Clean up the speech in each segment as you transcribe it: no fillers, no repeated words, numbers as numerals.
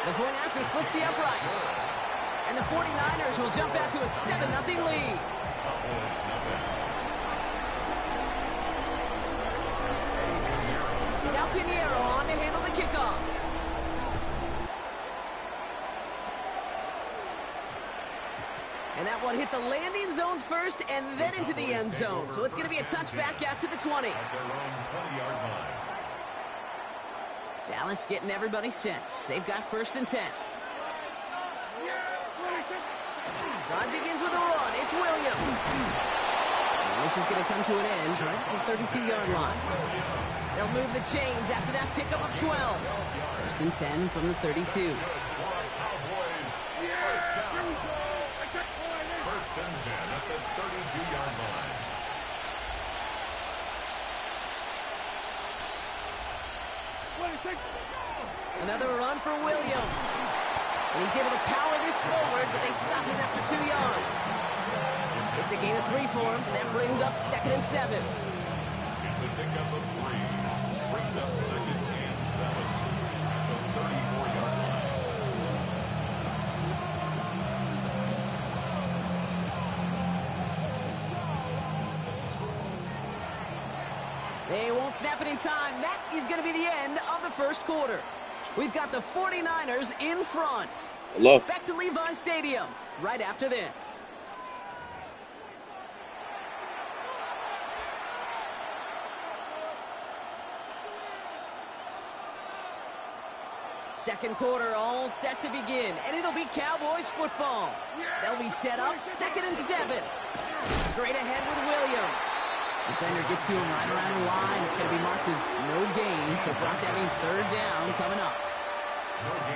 The point after splits the uprights. And the 49ers will jump out to a 7-0 lead. Now Pinheiro on to handle the kickoff. And that one hit the landing zone first and then into the end zone. So it's going to be a touchback out to the 20. Dallas getting everybody set. They've got 1st and 10. Drive begins with a run. It's Williams. And this is going to come to an end right at the 32-yard line. They'll move the chains after that pickup of 12. 1st and 10 from the 32. First and 10 at the 32-yard line. Another run for Williams. And he's able to power this forward, but they stop him after 2 yards. It's a gain of 3 for him. That brings up 2nd and 7. It's a pickup of 3. Brings up 2nd and 7. The 34-yard line. They won't snap it in time. That is going to be the end of the 1st quarter. We've got the 49ers in front. Hello. Back to Levi Stadium right after this. Second quarter all set to begin, and it'll be Cowboys football. They'll be set up 2nd and 7. Straight ahead with Williams. Defender gets to him right around the line. It's going to be marked as no gain, so Brock, that means 3rd down coming up.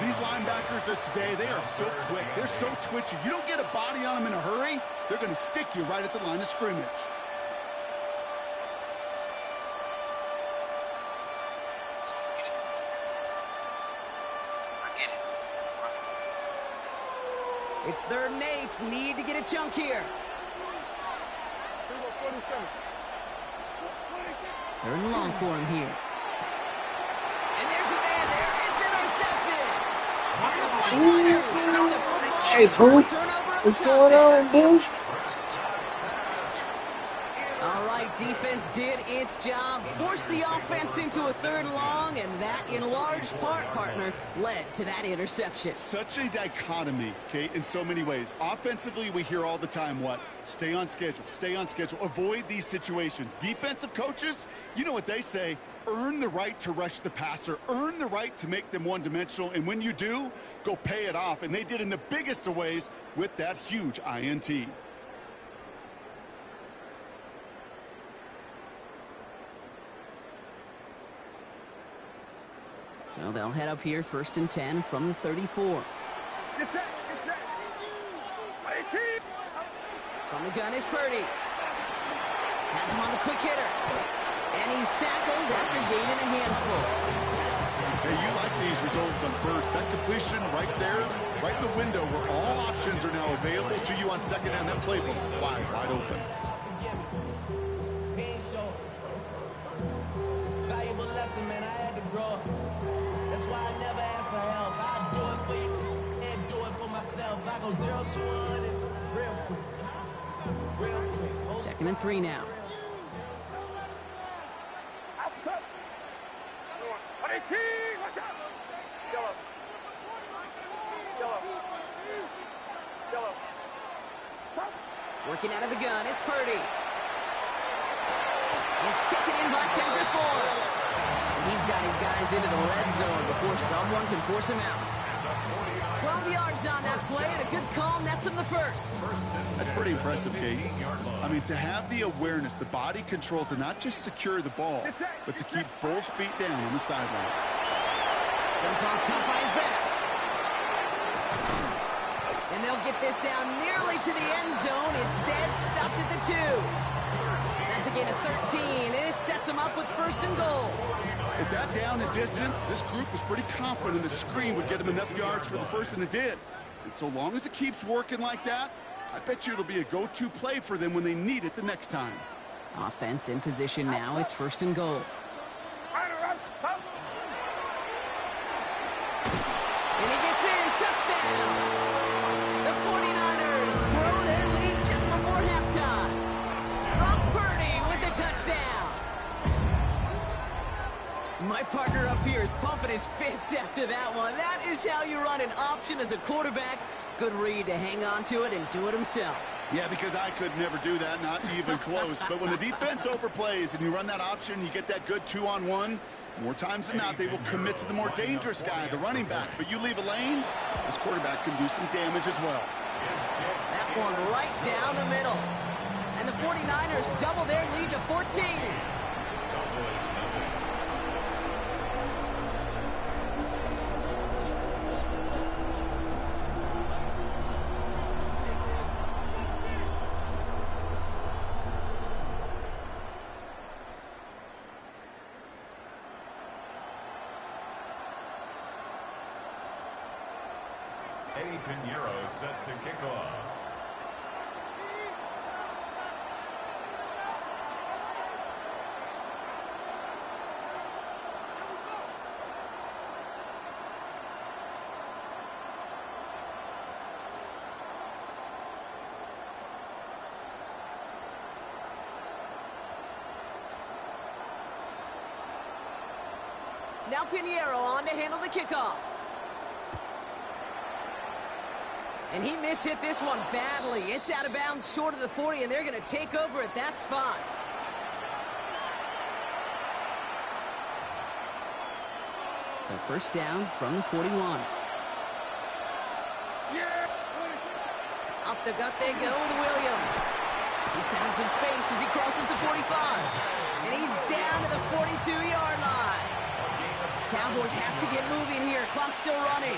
These linebackers of today, they are so quick. They're so twitchy. You don't get a body on them in a hurry, they're going to stick you right at the line of scrimmage. It's 3rd and 8. Need to get a chunk here. 3rd and long for him here. And there's a man there. It's intercepted. Hey, boo. What's going on, boo? All right, defense did its job. Forced the offense into a 3rd and long, and that, in large part, partner, led to that interception. Such a dichotomy, Kate, in so many ways. Offensively, we hear all the time what? Stay on schedule, avoid these situations. Defensive coaches, you know what they say, earn the right to rush the passer, earn the right to make them one-dimensional, and when you do, go pay it off. And they did in the biggest of ways with that huge INT. So they'll head up here 1st and 10 from the 34. From the gun is Purdy. Has him on the quick hitter. And he's tackled after gaining a handful. Hey, you like these results on 1st. That completion right there, right in the window where all options are now available to you on 2nd down. That playbook wide open. Valuable lesson, man. I had to grow up. That's why I never ask for help. I do it for you and do it for myself. I go 0 to 100 real quick. 2nd and 3 now. Working out of the gun, it's Purdy. It's taken in by Kendrick Bourne. He's got his guys into the red zone before someone can force him out. 12 yards on that play, and a good call nets him the 1st. That's pretty impressive, Kate. I mean, to have the awareness, the body control to not just secure the ball, but to keep both feet down on the sideline. Dump off caught by his back. And they'll get this down nearly to the end zone. Instead, stopped at the 2. That's a gain of 13, and it sets them up with 1st and goal. At that down and distance, this group was pretty confident the screen would get them enough yards for the 1st, and it did. And so long as it keeps working like that, I bet you it'll be a go-to play for them when they need it the next time. Offense in position now. It's 1st and goal. And he gets in. Touchdown. The 49ers grow their lead just before halftime. Brock Purdy with the touchdown. My partner up here is pumping his fist after that one. That is how you run an option as a quarterback. Good read to hang on to it and do it himself. Yeah, because I could never do that, not even close. But when the defense overplays and you run that option, you get that good 2-on-1, more times than not, they will commit to the more dangerous guy, the running back. But you leave a lane, this quarterback can do some damage as well. That one right down the middle. And the 49ers double their lead to 14. Eddie Pinheiro set to kick off. Now Pinheiro on to handle the kickoff. And he mishit this one badly. It's out of bounds short of the 40, and they're going to take over at that spot. So first down from the 41. Up the gut they go with Williams. He's found some space as he crosses the 45. And he's down to the 42-yard line. Cowboys have to get moving here. Clock's still running.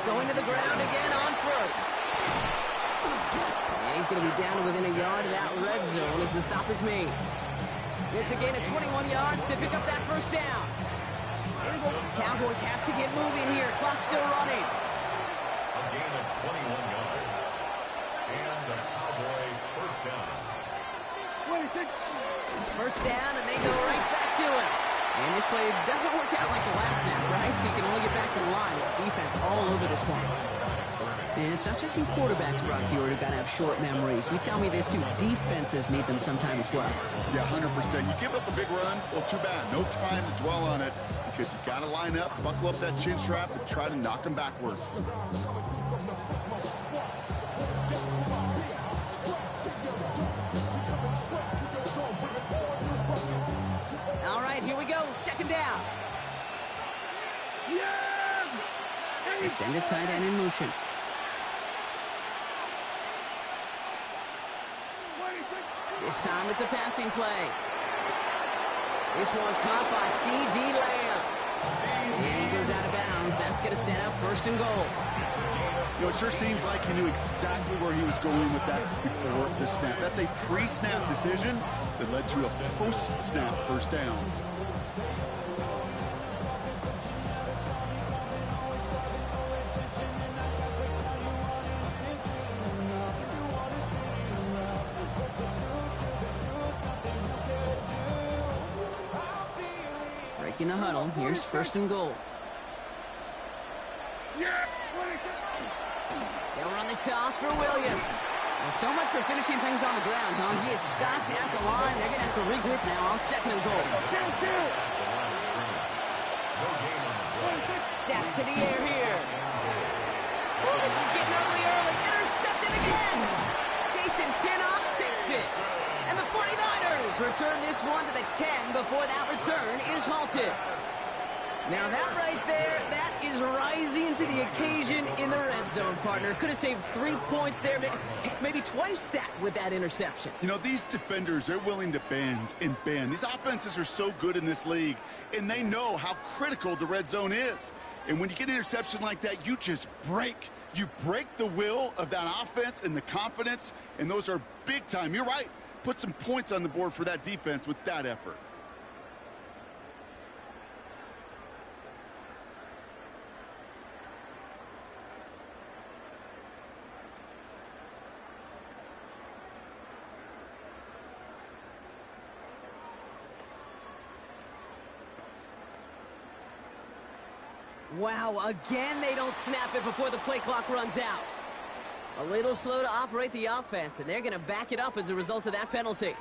Going to the ground again on first. And he's going to be down to within a yard of that red zone as the stop is made. It's a gain of 21 yards to pick up that first down. Cowboys have to get moving here. Clock's still running. A gain of 21 yards. And the Cowboy first down. First down, and they go right back to it. And this play doesn't work out like the last snap, right? So you can only get back to the line. It's defense all over this one. And it's not just some quarterbacks, Brock, here who got to have short memories. You tell me this too. Defenses need them sometimes as well. Yeah, 100%. You give up a big run, well, too bad. No time to dwell on it because you got to line up, buckle up that chin strap, and try to knock them backwards. All right, here we go. Second down. They send a tight end in motion. This time it's a passing play. This one caught by C.D. Lamb. And he goes out of bounds. That's going to set up first and goal. You know, it sure seems like he knew exactly where he was going with that before the snap. That's a pre-snap decision that led to a post-snap first down. Breaking the huddle. Here's first and goal. They'll run the toss for Williams. Well, so much for finishing things on the ground, huh? He is stopped at the line. They're going to have to regroup now on second and goal. Dak to the air here. Oh, this is getting ugly early. Intercepted again. Jason Pinnock picks it. And the 49ers return this one to the 10 before that return is halted. Now that right there, that is rising to the occasion in the red zone, partner. Could have saved 3 points there, maybe twice that with that interception. You know, these defenders, they're willing to bend and bend. These offenses are so good in this league, and they know how critical the red zone is. And when you get an interception like that, you just break. You break the will of that offense and the confidence, and those are big time. You're right. Put some points on the board for that defense with that effort. Wow, again they don't snap it before the play clock runs out. A little slow to operate the offense, and they're going to back it up as a result of that penalty.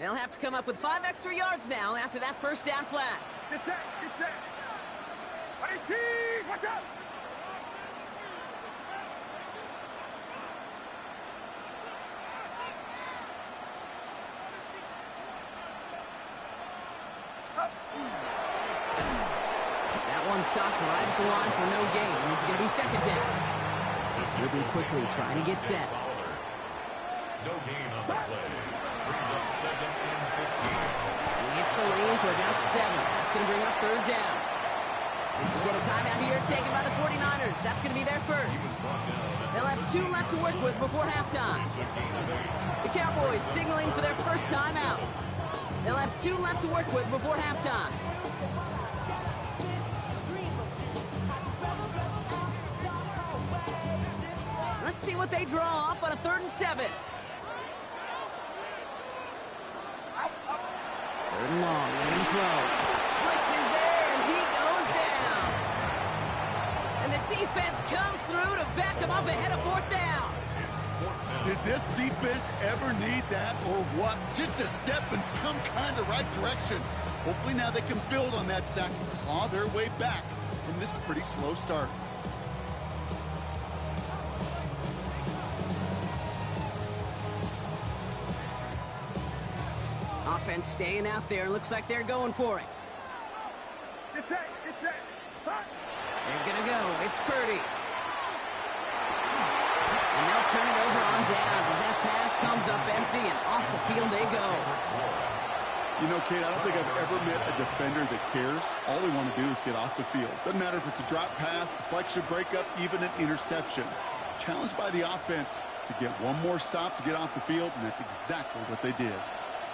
They'll have to come up with 5 extra yards now after that first down flag. Get set, get set. 18, watch out. That one stopped right at the line for no gain. This is going to be second down. Moving quickly, trying to get set. No gain on the play. Brings up second and 15. He hits the lane for about 7. That's going to bring up third down. We get a timeout here taken by the 49ers. That's going to be their first. They'll have 2 left to work with before halftime. The Cowboys signaling for their first timeout. They'll have 2 left to work with before halftime. Let's see what they draw up on a 3rd and 7. 3rd and long, let him throw. Blitz is there, and he goes down. And the defense comes through to back him up ahead of 4th down. Did this defense ever need that or what? Just a step in some kind of right direction. Hopefully now they can build on that sack and claw their way back from this pretty slow start. Offense staying out there. Looks like they're going for it. Get set, get set. Start. They're going to go. It's Purdy. And they'll turn it over on downs as that pass comes up empty, and off the field they go. You know, Kate, I don't think I've ever met a defender that cares. All they want to do is get off the field. Doesn't matter if it's a drop pass, deflection, breakup, even an interception. Challenged by the offense to get one more stop to get off the field, and that's exactly what they did.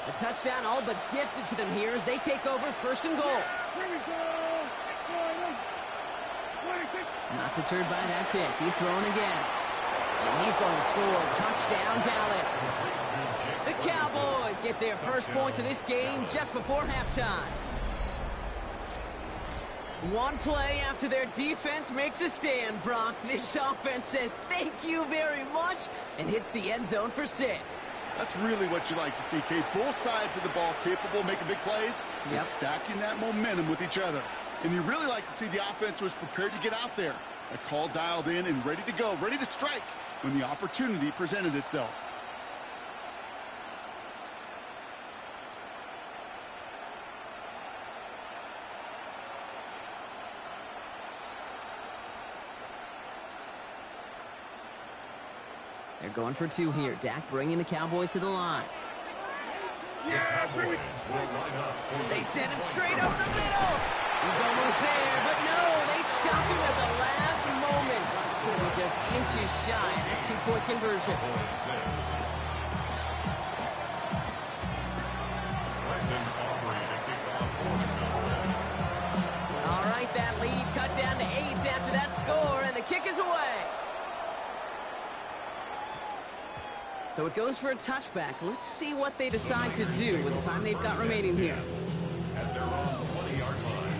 A touchdown all but gifted to them here as they take over 1st and goal. Here we go. Not deterred by that pick. He's throwing again. And he's going to score. Touchdown, Dallas. The Cowboys get their first point to this game just before halftime. One play after their defense makes a stand, Brock. This offense says thank you very much and hits the end zone for 6. That's really what you like to see, Kate. Both sides of the ball capable of making big plays and Yep. stacking that momentum with each other. And you really like to see the offense was prepared to get out there. A call dialed in and ready to go, ready to strike when the opportunity presented itself. They're going for 2 here. Dak bringing the Cowboys to the line. Yeah, bring it. They send him straight over the middle. He's almost there, but no, they stop him at the last moment. It's going to be just inches shy of that 2-point conversion. All right, that lead cut down to 8 after that score, and the kick is away. So it goes for a touchback. Let's see what they decide to do with the time they've got remaining here. At their own 20-yard line.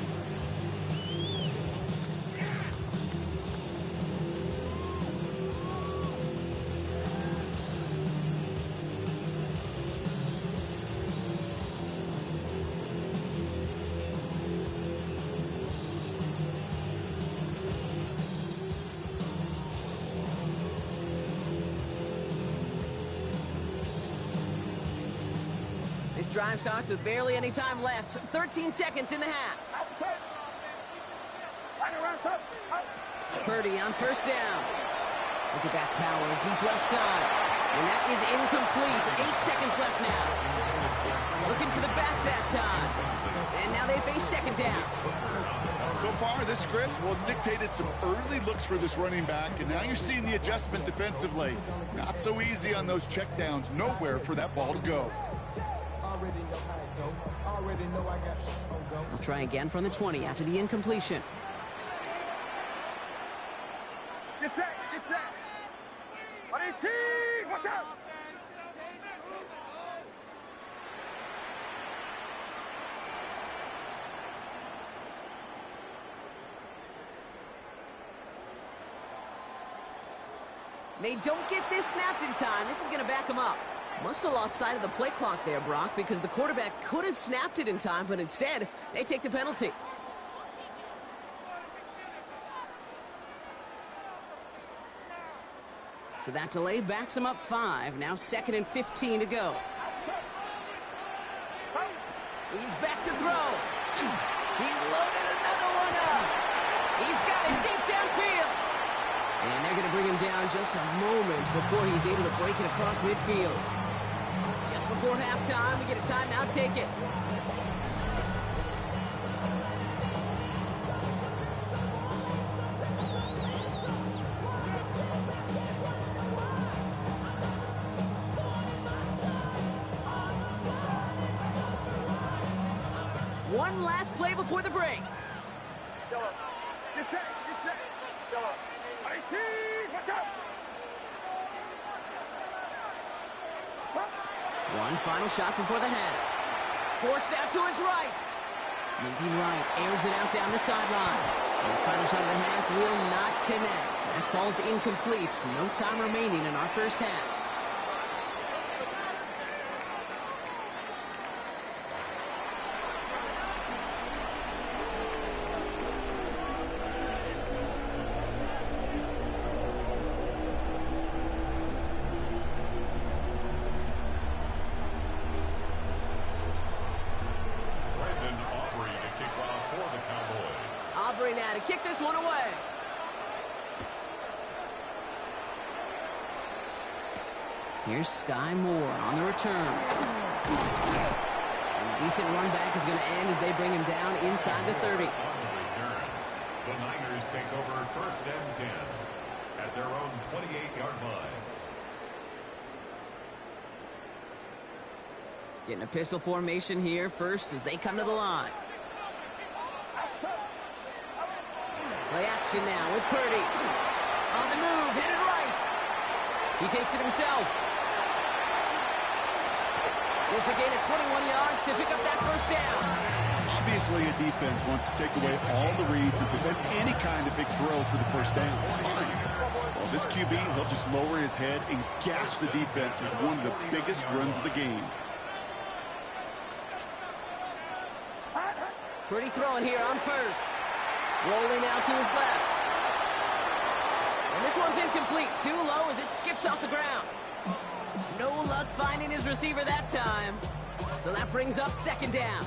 This drive starts with barely any time left. 13 seconds in the half. Outside. Right around, up. Purdy on 1st down. Look at that power, deep left side. And that is incomplete. 8 seconds left now. Looking for the back that time. And now they face 2nd down. So far, this script, well, it's dictated some early looks for this running back, and now you're seeing the adjustment defensively. Not so easy on those checkdowns. Nowhere for that ball to go. We'll try again from the 20 after the incompletion. Get set, get set. 18, watch out. They don't get this snapped in time. This is going to back them up. Must have lost sight of the play clock there, Brock, because the quarterback could have snapped it in time, but instead, they take the penalty. So that delay backs them up 5. Now 2nd and 15 to go. He's back to throw. He's loaded another one up. He's got it deep downfield. And they're going to bring him down just a moment before he's able to break it across midfield. Just before halftime, we get a timeout. Take it. One last play before the break. Get set. IT, watch out. One final shot before the half. Forced out to his right. Moving right, airs it out down the sideline. His final shot of the half will not connect. That falls incomplete. No time remaining in our first half. Now to kick this one away. Here's Sky Moore on the return. And a decent run back is going to end as they bring him down inside the 30. On the return, the Niners take over 1st and 10 at their own 28-yard line. Getting a pistol formation here first as they come to the line. Play action now with Purdy. On the move, headed right. He takes it himself. It's a gain of 21 yards to pick up that first down. Obviously, a defense wants to take away all the reads and prevent any kind of big throw for the first down. Fine. Well, this QB, he'll just lower his head and gash the defense with one of the biggest runs of the game. Purdy throwing here on first. Rolling out to his left. And this one's incomplete. Too low as it skips off the ground. No luck finding his receiver that time. So that brings up 2nd down.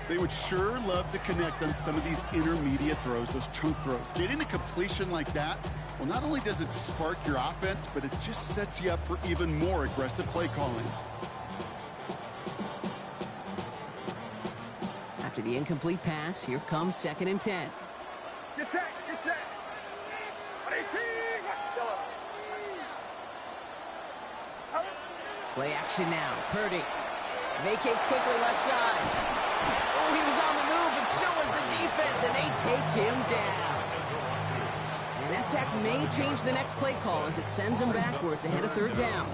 They would sure love to connect on some of these intermediate throws, those chunk throws. Getting a completion like that, well, not only does it spark your offense, but it just sets you up for even more aggressive play calling. After the incomplete pass, here comes 2nd and 10. Get set. Play action now. Purdy vacates quickly left side. Oh, he was on the move, but so was the defense, and they take him down. And that sack may change the next play call as it sends him backwards ahead of 3rd down.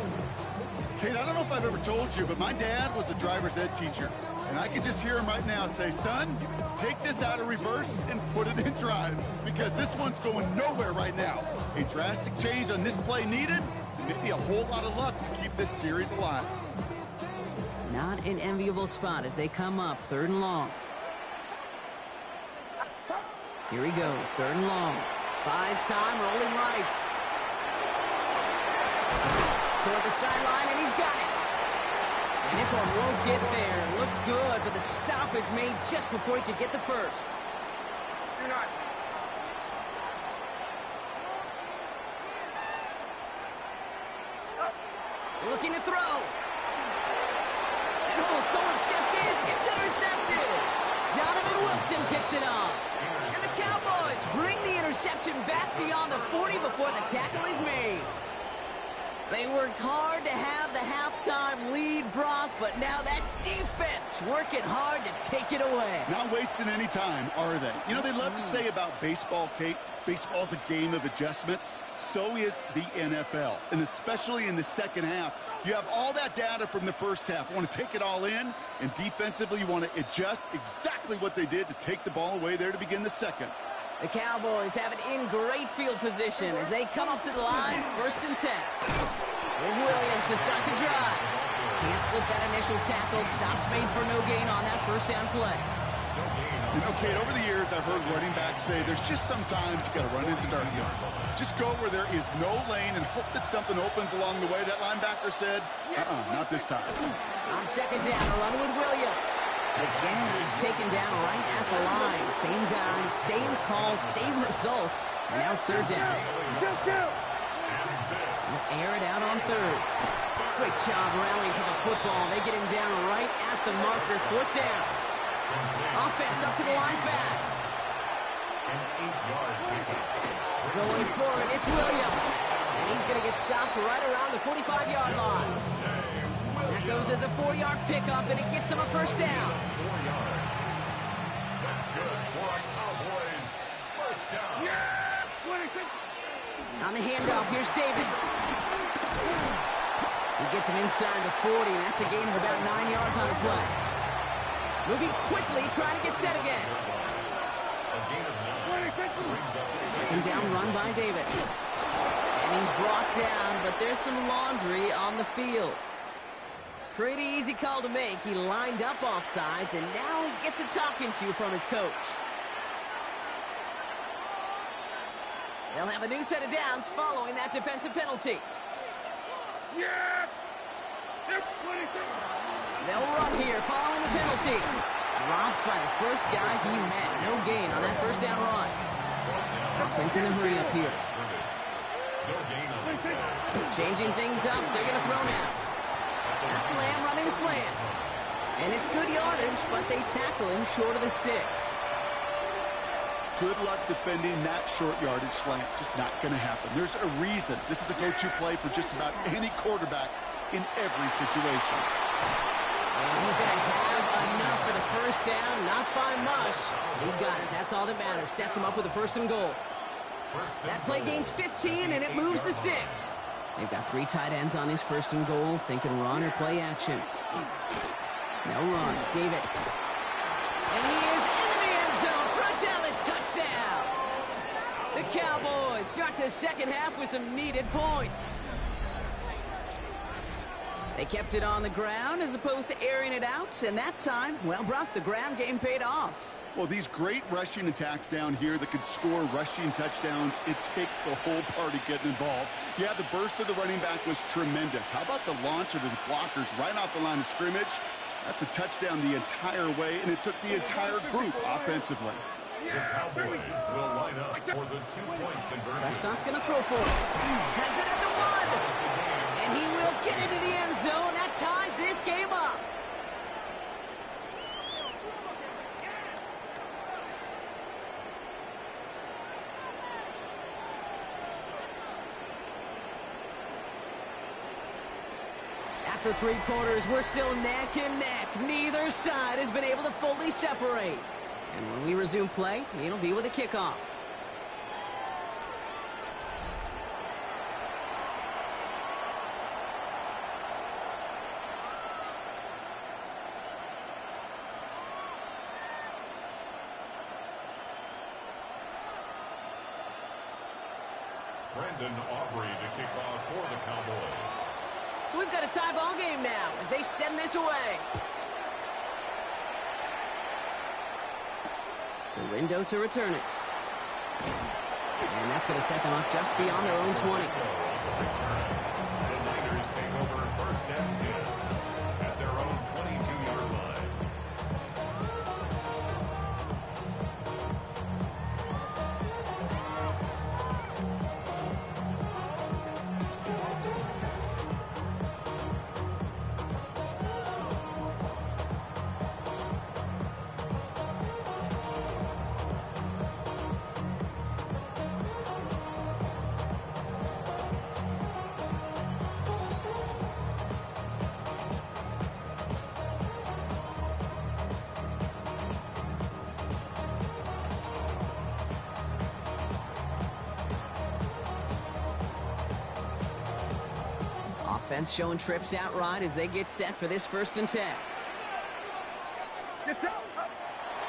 Kate, I don't know if I've ever told you, but my dad was a driver's ed teacher. And I can just hear him right now say, son, take this out of reverse and put it in drive. Because this one's going nowhere right now. A drastic change on this play needed. Maybe a whole lot of luck to keep this series alive. Not an enviable spot as they come up 3rd and long. Here he goes, 3rd and long. Buys time, rolling right. Toward the sideline, and he's got it. And this one won't get there. Looked good, but the stop is made just before he could get the first. Do not. Looking to throw. And oh, someone stepped in. It's intercepted. Donovan Wilson picks it up. And the Cowboys bring the interception back beyond the 40 before the tackle is made. They worked hard to have the halftime lead, Brock, but now that defense working hard to take it away. Not wasting any time, are they? You know, they love to say about baseball, Kate, baseball's a game of adjustments. So is the NFL, and especially in the second half. You have all that data from the first half. You want to take it all in, and defensively you want to adjust exactly what they did to take the ball away there to begin the second. The Cowboys have it in great field position as they come up to the line, 1st and 10. Here's Williams to start the drive. Can't slip that initial tackle. Stops made for no gain on that 1st down play. You know, Kate, over the years, I've heard running backs say there's just sometimes you got to run into darkness. Just go where there is no lane and hope that something opens along the way. That linebacker said, not this time. On 2nd down, a run with Williams. Again, he's taken down right at the line. Same guy, same call, same result. And now it's 3rd down. Air it out on 3rd. Great job rallying to the football. They get him down right at the marker. 4th down. Offense up to the line fast. Going forward, it's Williams. And he's going to get stopped right around the 45-yard line. That goes as a 4-yard pickup, and it gets him a 1st down. 4 yards. That's good for a Cowboys 1st down. On the handoff, here's Davis. He gets him inside the 40, and that's a gain of about 9 yards on the play. Moving quickly, trying to get set again. A gain of 9 brings up 2nd down run by Davis. And he's brought down, but there's some laundry on the field. Pretty easy call to make. He lined up offsides, and now he gets a talking to from his coach. They'll have a new set of downs following that defensive penalty. They'll run here following the penalty. Drops by the 1st guy he met. No gain on that 1st down run. Offense in a hurry up here. Changing things up. They're going to throw now. That's Lamb running the slant. And it's good yardage, but they tackle him short of the sticks. Good luck defending that short yardage slant. Just not going to happen. There's a reason. This is a go-to play for just about any quarterback in every situation. And he's going to have enough for the 1st down. Not by much. He got it. That's all that matters. Sets him up with a 1st and goal. That play gains 15, and it moves the sticks. They've got 3 tight ends on his 1st and goal, thinking run or play action. Now run. Davis. And he is into the end zone. Frontalis touchdown. The Cowboys start the 2nd half with some needed points. They kept it on the ground as opposed to airing it out, and that time, well, Brock, the ground game paid off. Well, these great rushing attacks down here that could score rushing touchdowns, it takes the whole party getting involved. Yeah, the burst of the running back was tremendous. How about the launch of his blockers right off the line of scrimmage? That's a touchdown the entire way, and it took the entire group offensively. The Cowboys will line up for the 2-point conversion. Prescott's going to throw for it. Has it at the 1. And he will get into the end zone. That ties this game up. After 3 quarters, we're still neck and neck. Neither side has been able to fully separate. And when we resume play, it'll be with a kickoff. Brandon Aubrey to kick off for the Cowboys. So we've got a tie ball game now as they send this away. The window to return it. And that's going to set them up just beyond their own 20. The Niners take over 1st and 10 at their own 22-yard line. Offense showing trips out right as they get set for this 1st and 10.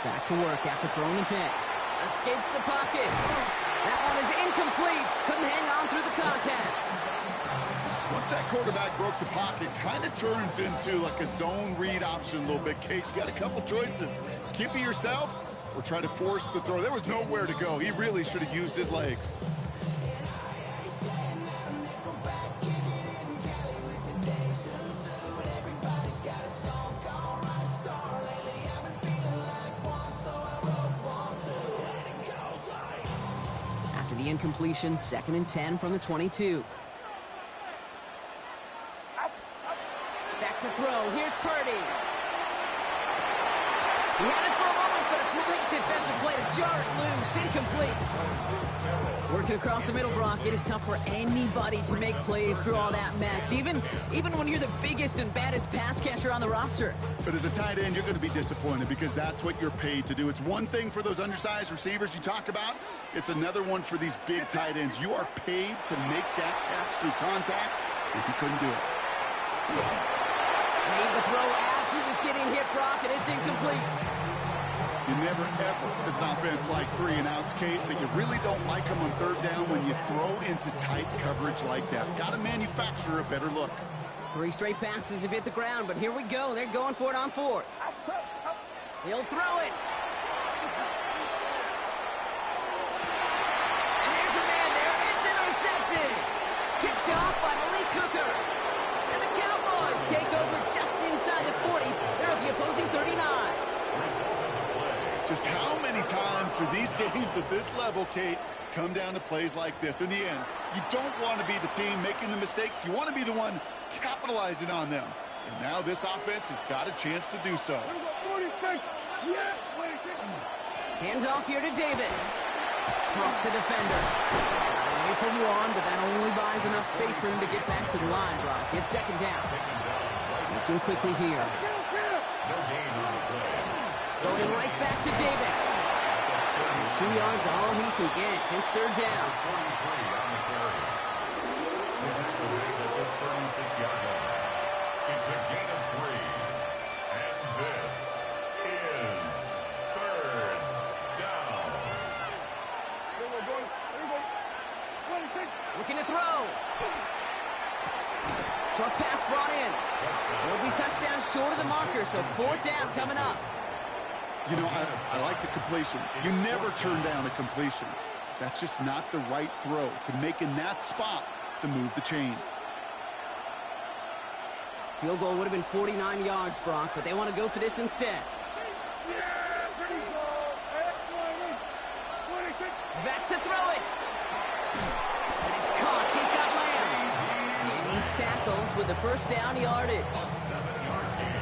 Back to work after throwing the pick. Escapes the pocket. That one is incomplete. Couldn't hang on through the contact. Once that quarterback broke the pocket, kind of turns into like a zone read option a little bit. Kate, you got a couple choices. Keep it yourself or try to force the throw. There was nowhere to go. He really should have used his legs. After the incompletion, 2nd and 10 from the 22. Back to throw. Here's Purdy. He had it for a moment, but a great defensive play to jar it loose. Incomplete. Working across the middle, Brock, it is tough for anybody to make plays through all that mess, even when you're the biggest and baddest pass catcher on the roster. But as a tight end, you're going to be disappointed because that's what you're paid to do. It's one thing for those undersized receivers you talk about. It's another one for these big tight ends. You are paid to make that catch through contact, and he couldn't do it. Made the throw as he was getting hit, Brock, and it's incomplete. You never, ever, as an offense, like 3 and outs, Kate, but you really don't like them on 3rd down when you throw into tight coverage like that. Got to manufacture a better look. 3 straight passes have hit the ground, but here we go. They're going for it on 4th. He'll throw it. And there's a man there. It's intercepted. Kicked off by Malik Hooker. And the Cowboys take over just inside the 40. They're at the opposing 39. Just how many times do these games at this level, Kate, come down to plays like this? In the end, you don't want to be the team making the mistakes. You want to be the one capitalizing on them. And now this offense has got a chance to do so. Handoff here to Davis. Trucks a defender. Away from one, but that only buys enough space for him to get back to the line, Brock. It's 2nd down. Looking quickly here. Going right back to Davis. 2 yards, all he can get. It's 3rd down. It's a gain of 3. And this is 3rd down. Looking to throw. Short pass brought in. It'll be touchdown short of the marker, so 4th down coming up. You know, I like the completion. You never turn down a completion. That's just not the right throw to make in that spot to move the chains. Field goal would have been 49 yards, Brock, but they want to go for this instead. Back to throw it. And he's caught. He's got Lamb. And he's tackled with the 1st down yardage.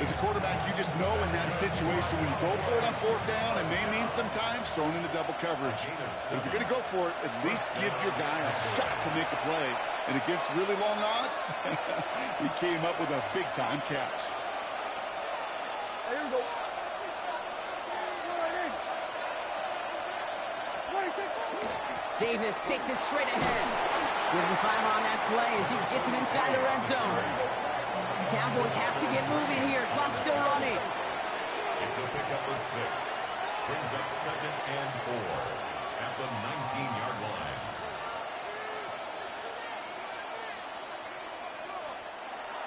As a quarterback, you just know in that situation when you go for it on 4th down, it may mean sometimes thrown into double coverage. But if you're going to go for it, at least give your guy a shot to make a play. And against really long odds, he came up with a big-time catch. There you go. Davis takes it straight ahead. Give him time on that play as he gets him inside the red zone. Cowboys have to get moving here. Clock still running. It's a pickup of 6. Brings up 2nd and 4 at the 19-yard line.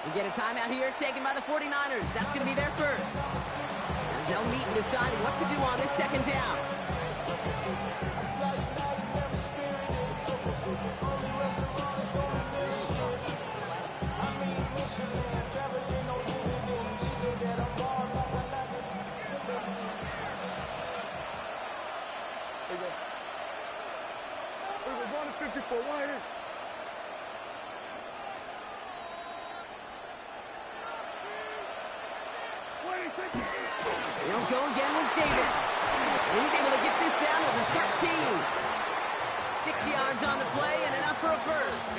We get a timeout here taken by the 49ers. That's going to be their first. As they'll meet and decide what to do on this 2nd down. They'll go again with Davis. And he's able to get this down to the 13. 6 yards on the play and enough for a first.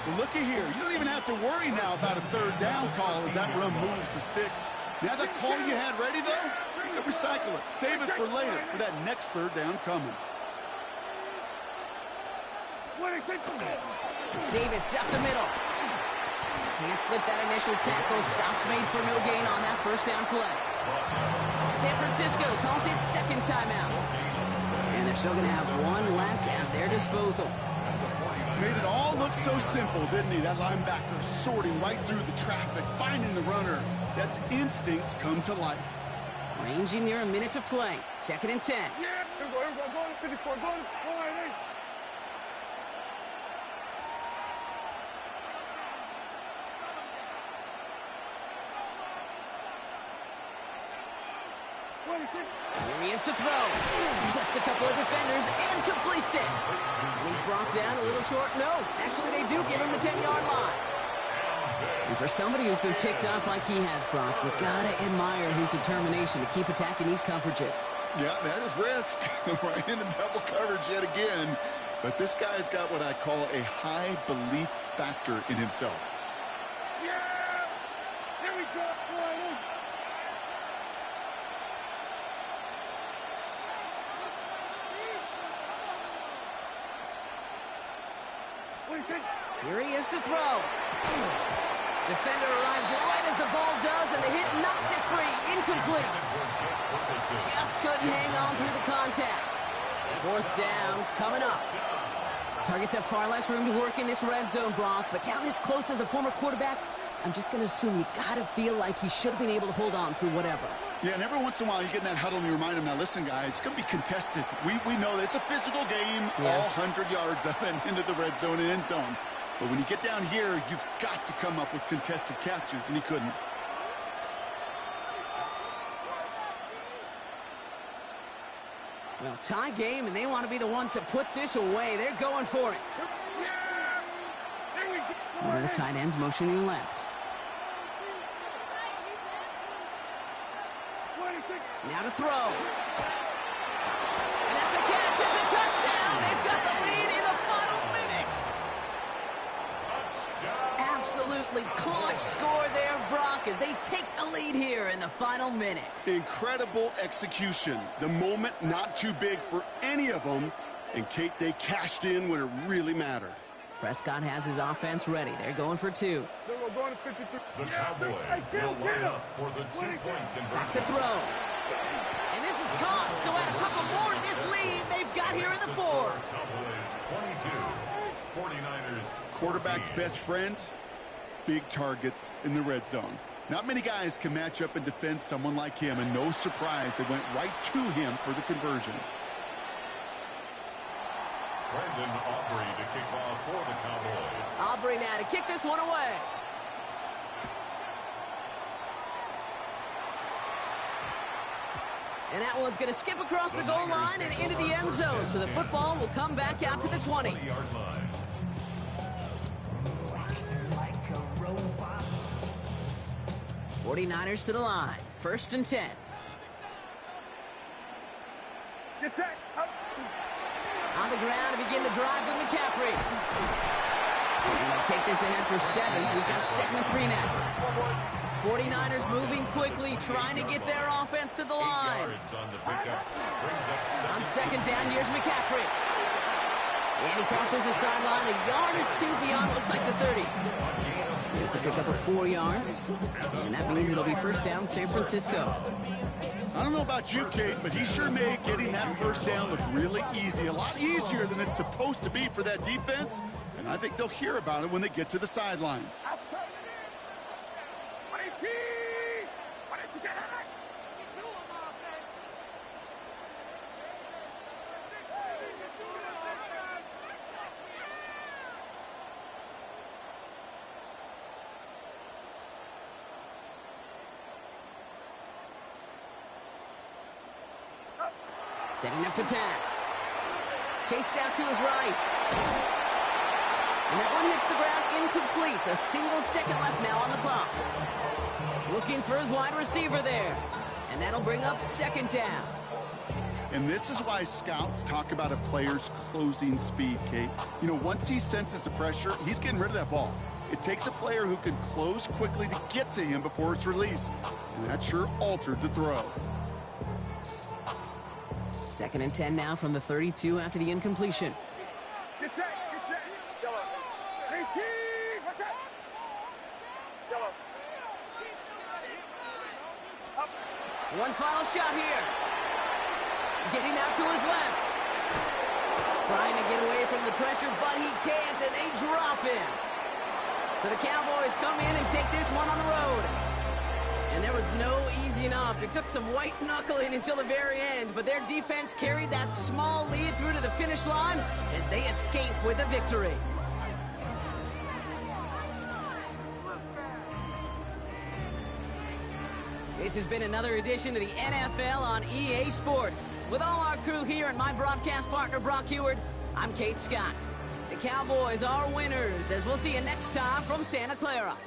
Well, looky here. You don't even have to worry now about a 3rd down call as that run moves the sticks. Now that call you had ready, though, you can recycle it. Save it for later for that next 3rd down coming. Davis up the middle. Can't slip that initial tackle. Stops made for no gain on that 1st down play. San Francisco calls it 2nd timeout. And they're still going to have one left at their disposal. Made it all look so simple, didn't he? That linebacker sorting right through the traffic, finding the runner. That's instincts come to life. Ranging near a minute to play. 2nd and 10. Yeah, here we go, 54, go on, hey. Here he is to throw. Splits a couple of defenders and completes it. And he's brought down a little short. No, actually they do give him the 10-yard line. And for somebody who's been picked off like he has, Brock, you gotta admire his determination to keep attacking these coverages. Yeah, that is risk. Right into double coverage yet again. But this guy's got what I call a high belief factor in himself. Yeah! Here we go, Here he is to throw. Defender arrives right as the ball does, and the hit knocks it free. Incomplete. Just couldn't hang on through the contact. 4th down coming up. Targets have far less room to work in this red zone, Brock, but down this close as a former quarterback, I'm just going to assume you got to feel like he should have been able to hold on through whatever. Yeah, and every once in a while you get in that huddle and you remind him, now listen, guys, it's going to be contested. We know this. It's a physical game, all 100 yards up and into the red zone and end zone. But when you get down here, you've got to come up with contested catches, and he couldn't. Well, tie game, and they want to be the ones that put this away. They're going for it. One of the tight ends motioning left. Now to throw. And that's a catch. It's a touchdown. They've got the lead in the final minute. Absolutely clutch score there, Brock, as they take the lead here in the final minute. Incredible execution. The moment not too big for any of them. And, Kate, they cashed in when it really mattered. Prescott has his offense ready. They're going for 2. The Cowboys will line up for the 2-point Back conversion. to throw. And this is caught, so add a couple more to this lead they've got here in the 4. Cowboys 22, 49ers. Quarterback's best friend, big targets in the red zone. Not many guys can match up and defend someone like him, and no surprise, they went right to him for the conversion. Brandon Aubrey to kick off for the Cowboys. Aubrey now to kick this one away. And that one's going to skip across the goal line and into the end zone. So the football will come back out to the 20. 20-yard line. 49ers to the line. 1st and 10. Get set. On the ground to begin the drive with McCaffrey. We're going to take this ahead for 7. We've got 2nd and 3 now. 49ers moving quickly, trying to get their offense to the line. 8 yards on the pickup. Brings up On 2nd down, here's McCaffrey. And he crosses the sideline a yard or 2 beyond, looks like the 30. It's a pickup of 4 yards. And that means it'll be 1st down, San Francisco. I don't know about you, Kate, but he sure made getting that 1st down look really easy. A lot easier than it's supposed to be for that defense. And I think they'll hear about it when they get to the sidelines. Setting up to pass. Chased out to his right. And that one hits the ground incomplete. A single second left now on the clock. Looking for his wide receiver there. And that'll bring up 2nd down. And this is why scouts talk about a player's closing speed, Kate. You know, once he senses the pressure, he's getting rid of that ball. It takes a player who can close quickly to get to him before it's released. And that sure altered the throw. 2nd and 10 now from the 32 after the incompletion. Get set. Yellow. 18. What's up? Yellow. Up. One final shot here. Getting out to his left. trying to get away from the pressure, but he can't, and they drop him. So the Cowboys come in and take this one on the road. And there was no easing up. It took some white knuckling until the very end, but their defense carried that small lead through to the finish line as they escape with a victory. This has been another edition of the NFL on EA Sports. With all our crew here and my broadcast partner, Brock Heward, I'm Kate Scott. The Cowboys are winners, as we'll see you next time from Santa Clara.